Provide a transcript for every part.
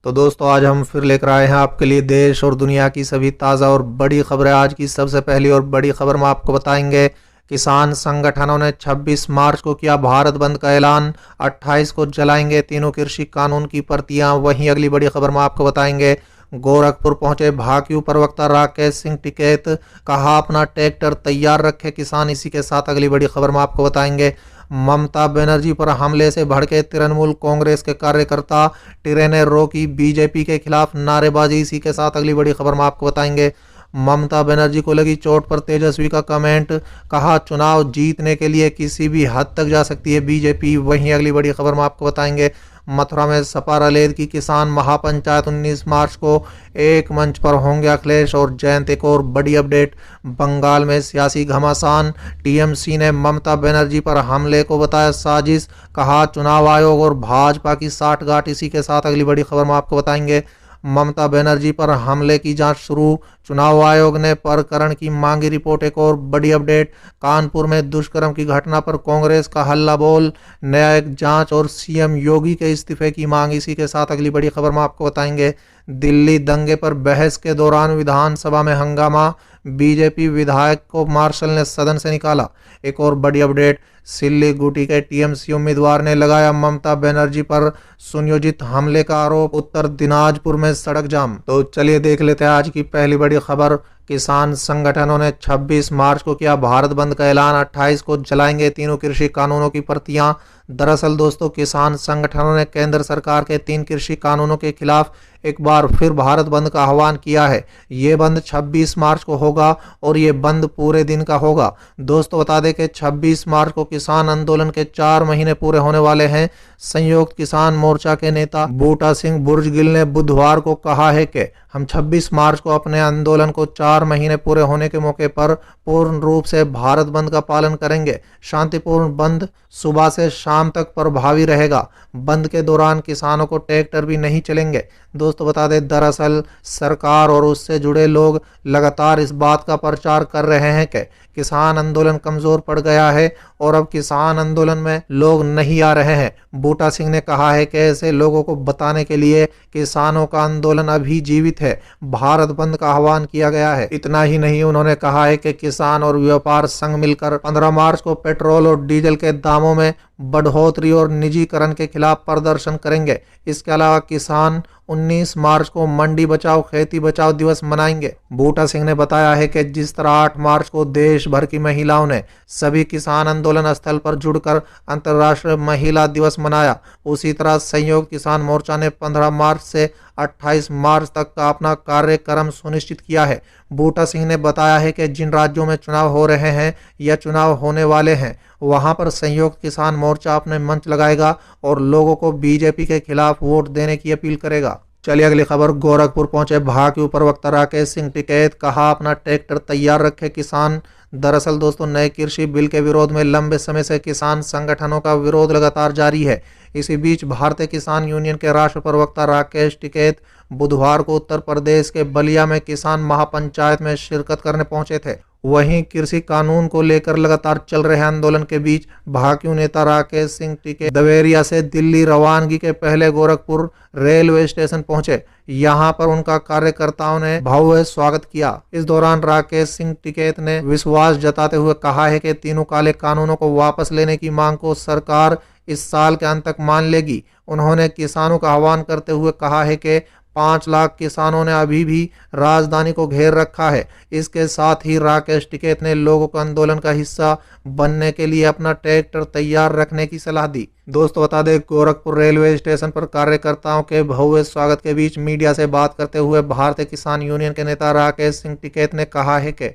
तो दोस्तों आज हम फिर लेकर आए हैं आपके लिए देश और दुनिया की सभी ताज़ा और बड़ी खबरें। आज की सबसे पहली और बड़ी खबर में आपको बताएंगे, किसान संगठनों ने 26 मार्च को किया भारत बंद का ऐलान, 28 को जलाएंगे तीनों कृषि कानून की प्रतियां। वहीं अगली बड़ी खबर में आपको बताएंगे, गोरखपुर पहुंचे भाकियू प्रवक्ता राकेश सिंह टिकैत, कहा अपना ट्रैक्टर तैयार रखे किसान। इसी के साथ अगली बड़ी खबर में आपको बताएंगे, ममता बनर्जी पर हमले से भड़के तृणमूल कांग्रेस के कार्यकर्ता, ट्रेनें रोकी बीजेपी के खिलाफ नारेबाजी। इसी के साथ अगली बड़ी खबर में आपको बताएंगे, ममता बनर्जी को लगी चोट पर तेजस्वी का कमेंट, कहा चुनाव जीतने के लिए किसी भी हद तक जा सकती है बीजेपी। वहीं अगली बड़ी खबर में आपको बताएंगे, मथुरा में सपा रलेद की किसान महापंचायत 19 मार्च को एक मंच पर होंगे अखिलेश और जयंत। एक और बड़ी अपडेट, बंगाल में सियासी घमासान, टीएमसी ने ममता बनर्जी पर हमले को बताया साजिश, कहा चुनाव आयोग और भाजपा की साठगांठ। इसी के साथ अगली बड़ी खबर में आपको बताएंगे, ममता बनर्जी पर हमले की जांच शुरू, चुनाव आयोग ने प्रकरण की मांगी रिपोर्ट। एक और बड़ी अपडेट, कानपुर में दुष्कर्म की घटना पर कांग्रेस का हल्ला बोल, न्यायिक जांच और सीएम योगी के इस्तीफे की मांग। इसी के साथ अगली बड़ी खबर में आपको बताएंगे, दिल्ली दंगे पर बहस के दौरान विधानसभा में हंगामा, बीजेपी विधायक को मार्शल ने सदन से निकाला। एक और बड़ी अपडेट, सिल्लीगुड़ी के टीएमसी उम्मीदवार ने लगाया ममता बनर्जी पर सुनियोजित हमले का आरोप, उत्तर दिनाजपुर में सड़क जाम। तो चलिए देख लेते हैं आज की पहली बड़ी खबर। किसान संगठनों ने 26 मार्च को किया भारत बंद का ऐलान, 28 को जलाएंगे तीनों कृषि कानूनों की प्रतियां। दरअसल दोस्तों, किसान संगठनों ने केंद्र सरकार के 3 कृषि कानूनों के खिलाफ एक बार फिर भारत बंद का आह्वान किया है। ये बंद 26 मार्च को होगा और ये बंद पूरे दिन का होगा। दोस्तों बता दें कि 26 मार्च को किसान आंदोलन के 4 महीने पूरे होने वाले हैं। संयुक्त किसान मोर्चा के नेता बूटा सिंह बुर्जगिल ने बुधवार को कहा है कि हम 26 मार्च को अपने आंदोलन को 4 महीने पूरे होने के मौके पर पूर्ण रूप से भारत बंद का पालन करेंगे। शांतिपूर्ण बंद सुबह से शाम तक प्रभावी रहेगा। बंद के दौरान किसानों को ट्रैक्टर भी नहीं चलेंगे। दोस्तों बता दें, दरअसल सरकार और उससे जुड़े लोग लगातार इस बात का प्रचार कर रहे हैं कि किसान आंदोलन कमजोर पड़ गया है और अब किसान आंदोलन में लोग नहीं आ रहे हैं। बूटा सिंह ने कहा है कि ऐसे लोगों को बताने के लिए किसानों का आंदोलन अभी जीवित है, भारत बंद का आह्वान किया गया है। इतना ही नहीं, उन्होंने कहा है कि किसान और व्यापार संघ मिलकर 15 मार्च को पेट्रोल और डीजल के दामों में बढ़ोतरी और निजीकरण के खिलाफ प्रदर्शन करेंगे। इसके अलावा किसान 19 मार्च को मंडी बचाओ खेती बचाओ दिवस मनाएंगे। बूटा सिंह ने बताया है कि जिस तरह 8 मार्च को देश भर की महिलाओं ने सभी किसान आंदोलन स्थल पर जुड़कर अंतर्राष्ट्रीय महिला दिवस मनाया, उसी तरह संयुक्त किसान मोर्चा ने 15 मार्च से 28 मार्च तक का अपना कार्यक्रम सुनिश्चित किया है। बूटा सिंह ने बताया है कि जिन राज्यों में चुनाव हो रहे हैं या चुनाव होने वाले हैं, वहां पर संयुक्त किसान मोर्चा अपने मंच लगाएगा और लोगों को बीजेपी के खिलाफ वोट देने की अपील करेगा। चलिए अगली खबर, गोरखपुर पहुंचे भाकियू प्रवक्ता राकेश सिंह टिकैत, कहा अपना ट्रैक्टर तैयार रखे किसान। दरअसल दोस्तों, नए कृषि बिल के विरोध में लंबे समय से किसान संगठनों का विरोध लगातार जारी है। इसी बीच भारतीय किसान यूनियन के राष्ट्रीय प्रवक्ता राकेश टिकैत बुधवार को उत्तर प्रदेश के बलिया में किसान महापंचायत में शिरकत करने पहुंचे थे। वहीं कृषि कानून को लेकर लगातार चल रहे आंदोलन के बीच भाकियू नेता राकेश सिंह टिकैत दवेरिया से दिल्ली रवानगी के पहले गोरखपुर रेलवे स्टेशन पहुंचे। यहां पर उनका कार्यकर्ताओं ने भव्य स्वागत किया। इस दौरान राकेश सिंह टिकैत ने विश्वास जताते हुए कहा है कि तीनों काले कानूनों को वापस लेने की मांग को सरकार इस साल के अंत तक मान लेगी। उन्होंने किसानों का आह्वान करते हुए कहा है कि 5 लाख किसानों ने अभी भी राजधानी को घेर रखा है। इसके साथ ही राकेश टिकैत ने लोगों को आंदोलन का हिस्सा बनने के लिए अपना ट्रैक्टर तैयार रखने की सलाह दी। दोस्तों बता दें, गोरखपुर रेलवे स्टेशन पर कार्यकर्ताओं के भव्य स्वागत के बीच मीडिया से बात करते हुए भारतीय किसान यूनियन के नेता राकेश सिंह टिकैत ने कहा है कि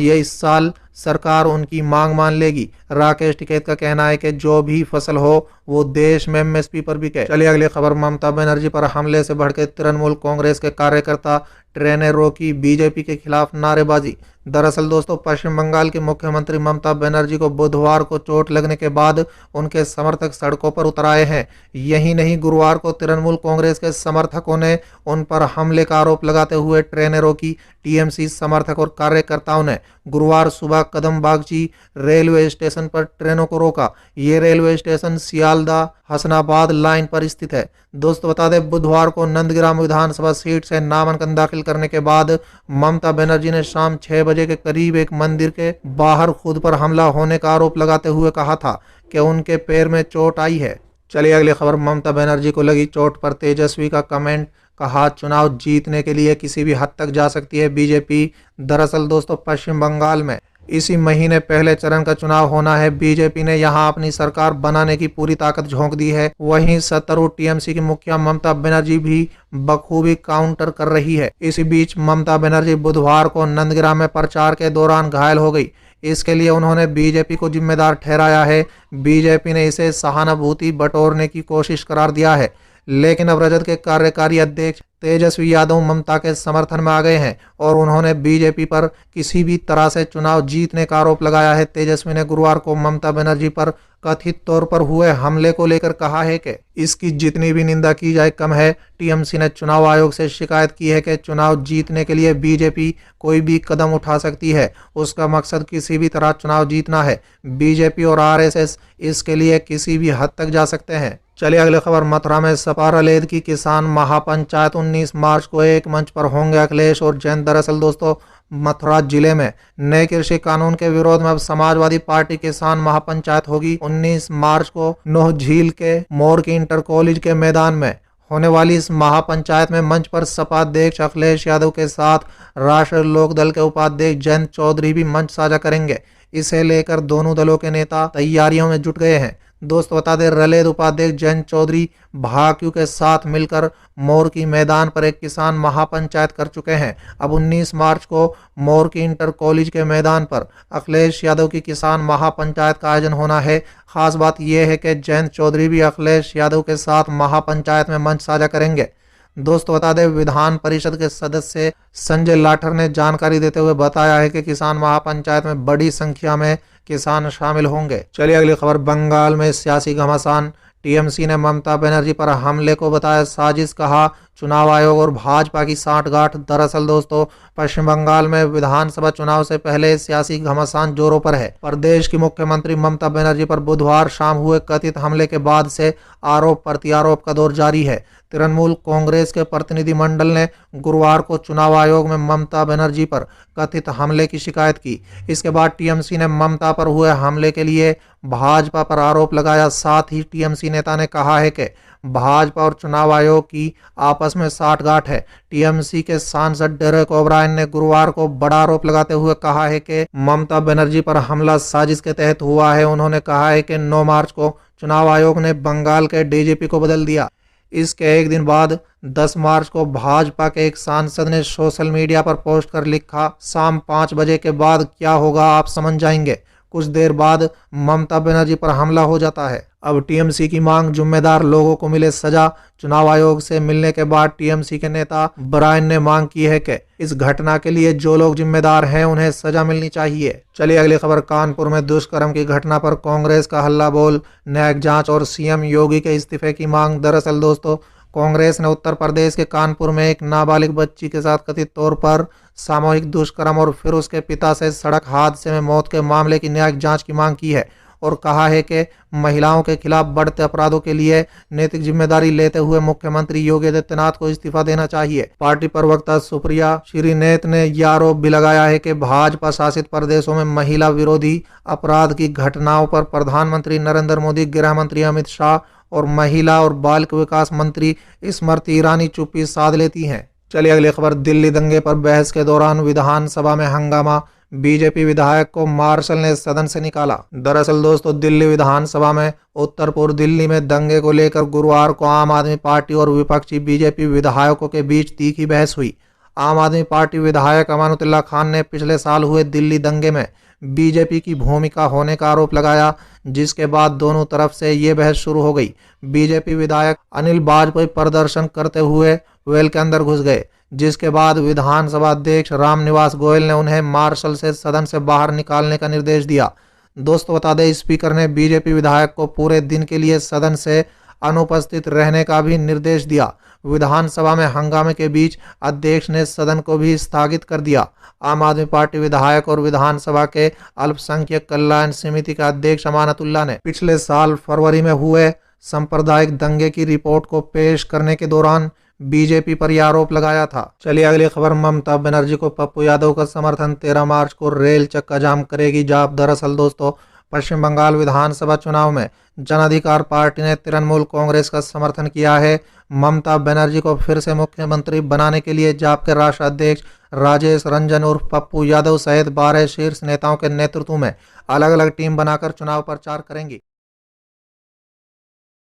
ये इस साल सरकार उनकी मांग मान लेगी। राकेश टिकैत का कहना है कि जो भी फसल हो वो देश में एमएसपी पर बिके। चलिए अगली खबर, ममता बनर्जी पर हमले से भड़के तृणमूल कांग्रेस के कार्यकर्ता, ट्रेनें रोकी बीजेपी के खिलाफ नारेबाजी। दरअसल दोस्तों, पश्चिम बंगाल की मुख्यमंत्री ममता बनर्जी को बुधवार को चोट लगने के बाद उनके समर्थक सड़कों पर उतर आए हैं। यही नहीं, गुरुवार को तृणमूल कांग्रेस के समर्थकों ने उन पर हमले का आरोप लगाते हुए ट्रेनें रोकी। टीएमसी समर्थक और कार्यकर्ताओं ने गुरुवार सुबह कदम बागची रेलवे स्टेशन पर ट्रेनों को रोका। ये railway station Sealdah Hasnabad line पर स्थित है। दोस्तों बता दें, बुधवार को नंदग्राम विधानसभा सीट से नामांकन दाखिल करने के बाद ममता बनर्जी ने शाम 6 बजे के करीब एक मंदिर के बाहर खुद पर हमला होने का आरोप लगाते हुए कहा था कि उनके पैर में चोट आई है। चलिए अगली खबर, ममता बनर्जी को लगी चोट पर तेजस्वी का कमेंट, कहा चुनाव जीतने के लिए किसी भी हद तक जा सकती है बीजेपी। दरअसल दोस्तों, पश्चिम बंगाल में इसी महीने पहले चरण का चुनाव होना है। बीजेपी ने यहां अपनी सरकार बनाने की पूरी ताकत झोंक दी है। वहीं सत्तारूढ़ टीएमसी की मुखिया ममता बनर्जी भी बखूबी काउंटर कर रही है। इसी बीच ममता बनर्जी बुधवार को नंदग्राम में प्रचार के दौरान घायल हो गई। इसके लिए उन्होंने बीजेपी को जिम्मेदार ठहराया है। बीजेपी ने इसे सहानुभूति बटोरने की कोशिश करार दिया है, लेकिन अब रजत के कार्यकारी अध्यक्ष तेजस्वी यादव ममता के समर्थन में आ गए हैं और उन्होंने बीजेपी पर किसी भी तरह से चुनाव जीतने का आरोप लगाया है। तेजस्वी ने गुरुवार को ममता बनर्जी पर कथित तौर पर हुए हमले को लेकर कहा है कि इसकी जितनी भी निंदा की जाए कम है। टीएमसी ने चुनाव आयोग से शिकायत की है कि चुनाव जीतने के लिए बीजेपी कोई भी कदम उठा सकती है, उसका मकसद किसी भी तरह चुनाव जीतना है। बीजेपी और आरएसएस इसके लिए किसी भी हद तक जा सकते हैं। चलिए अगली खबर, मथुरा में सपा रलेद की किसान महापंचायत 19 मार्च को एक मंच पर होंगे अखिलेश और जैन। दरअसल दोस्तों, मथुरा जिले में नए कृषि कानून के विरोध में अब समाजवादी पार्टी किसान महापंचायत होगी। 19 मार्च को नोह झील के मोर की इंटर कॉलेज के मैदान में होने वाली इस महापंचायत में मंच पर सपा अध्यक्ष अखिलेश यादव के साथ राष्ट्रीय लोकदल के उपाध्यक्ष जयंत चौधरी भी मंच साझा करेंगे। इसे लेकर दोनों दलों के नेता तैयारियों में जुट गए हैं। दोस्तों बता दें, रलेद उपाध्यक्ष जयंत चौधरी भाकियू के साथ मिलकर मोर की मैदान पर एक किसान महापंचायत कर चुके हैं। अब 19 मार्च को मोर की इंटर कॉलेज के मैदान पर अखिलेश यादव की किसान महापंचायत का आयोजन होना है। खास बात यह है कि जयंत चौधरी भी अखिलेश यादव के साथ महापंचायत में मंच साझा करेंगे। दोस्तों बता दें, विधान परिषद के सदस्य संजय लाठर ने जानकारी देते हुए बताया है कि किसान महापंचायत में बड़ी संख्या में किसान शामिल होंगे। चलिए अगली खबर, बंगाल में सियासी घमासान। टीएमसी ने ममता बनर्जी पर हमले को बताया साजिश, कहा चुनाव आयोग और भाजपा की सांठगांठ। दरअसल दोस्तों, पश्चिम बंगाल में विधानसभा चुनाव से पहले सियासी घमासान जोरों पर है। प्रदेश की मुख्यमंत्री ममता बनर्जी पर बुधवार शाम हुए कथित हमले के बाद से आरोप प्रत्यारोप का दौर जारी है। तृणमूल कांग्रेस के प्रतिनिधिमंडल ने गुरुवार को चुनाव आयोग में ममता बनर्जी पर कथित हमले की शिकायत की। इसके बाद टीएमसी ने ममता पर हुए हमले के लिए भाजपा पर आरोप लगाया। साथ ही टीएमसी नेता ने कहा है कि भाजपा और चुनाव आयोग की आपस में सांठगांठ है। टीएमसी के सांसद डेरेक ओब्रायन ने गुरुवार को बड़ा आरोप लगाते हुए कहा है कि ममता बनर्जी पर हमला साजिश के तहत हुआ है। उन्होंने कहा है कि 9 मार्च को चुनाव आयोग ने बंगाल के डीजीपी को बदल दिया। इसके एक दिन बाद 10 मार्च को भाजपा के एक सांसद ने सोशल मीडिया पर पोस्ट कर लिखा, शाम 5 बजे के बाद क्या होगा आप समझ जाएंगे। कुछ देर बाद ममता बनर्जी पर हमला हो जाता है। अब टीएमसी की मांग, जिम्मेदार लोगों को मिले सजा। चुनाव आयोग से मिलने के बाद टीएमसी के नेता ब्रायन ने मांग की है कि इस घटना के लिए जो लोग जिम्मेदार हैं उन्हें सजा मिलनी चाहिए। चलिए अगली खबर, कानपुर में दुष्कर्म की घटना पर कांग्रेस का हल्ला बोल, न्यायिक जांच और सीएम योगी के इस्तीफे की मांग। दरअसल दोस्तों, कांग्रेस ने उत्तर प्रदेश के कानपुर में एक नाबालिग बच्ची के साथ कथित तौर पर सामूहिक दुष्कर्म और फिर उसके पिता से सड़क हादसे में मौत के मामले की न्यायिक जांच की मांग की है और कहा है कि महिलाओं के खिलाफ बढ़ते अपराधों के लिए नैतिक जिम्मेदारी लेते हुए मुख्यमंत्री योगी आदित्यनाथ को इस्तीफा देना चाहिए। पार्टी प्रवक्ता सुप्रिया श्रीनेत ने यह आरोप भी लगाया है कि भाजपा शासित प्रदेशों में महिला विरोधी अपराध की घटनाओं पर प्रधानमंत्री नरेंद्र मोदी, गृह मंत्री अमित शाह और महिला और बाल विकास मंत्री स्मृति ईरानी चुप्पी साध लेती हैं। चलिए अगली खबर, दिल्ली दंगे पर बहस के दौरान विधानसभा में हंगामा, बीजेपी विधायक को मार्शल ने सदन से निकाला। दरअसल दोस्तों, दिल्ली विधानसभा में उत्तर पूर्व दिल्ली में दंगे को लेकर गुरुवार को आम आदमी पार्टी और विपक्षी बीजेपी विधायकों के बीच तीखी बहस हुई। आम आदमी पार्टी विधायक अमानुल्लाह खान ने पिछले साल हुए दिल्ली दंगे में बीजेपी की भूमिका होने का आरोप लगाया, जिसके बाद दोनों तरफ से ये बहस शुरू हो गई। बीजेपी विधायक अनिल वाजपेयी प्रदर्शन करते हुए वेल के अंदर घुस गए, जिसके बाद विधानसभा अध्यक्ष रामनिवास गोयल ने उन्हें मार्शल से सदन से बाहर निकालने का निर्देश दिया। दोस्तों बता दें, स्पीकर ने बीजेपी विधायक को पूरे दिन के लिए सदन से अनुपस्थित रहने का भी निर्देश दिया। विधानसभा में हंगामे के बीच अध्यक्ष ने सदन को भी स्थगित कर दिया। आम आदमी पार्टी विधायक और विधानसभा के अल्पसंख्यक कल्याण समिति के अध्यक्ष अमानतुल्लाह ने पिछले साल फरवरी में हुए सांप्रदायिक दंगे की रिपोर्ट को पेश करने के दौरान बीजेपी पर यह आरोप लगाया था। चलिए अगली खबर, ममता बनर्जी को पप्पू यादव का समर्थन, 13 मार्च को रेल चक्का जाम करेगी जाप। दरअसल दोस्तों, पश्चिम बंगाल विधानसभा चुनाव में जन अधिकार पार्टी ने तृणमूल कांग्रेस का समर्थन किया है। ममता बनर्जी को फिर से मुख्यमंत्री बनाने के लिए जाप के राष्ट्रीय अध्यक्ष राजेश रंजन उर्फ पप्पू यादव सहित 12 शीर्ष नेताओं के नेतृत्व में अलग अलग टीम बनाकर चुनाव प्रचार करेंगी।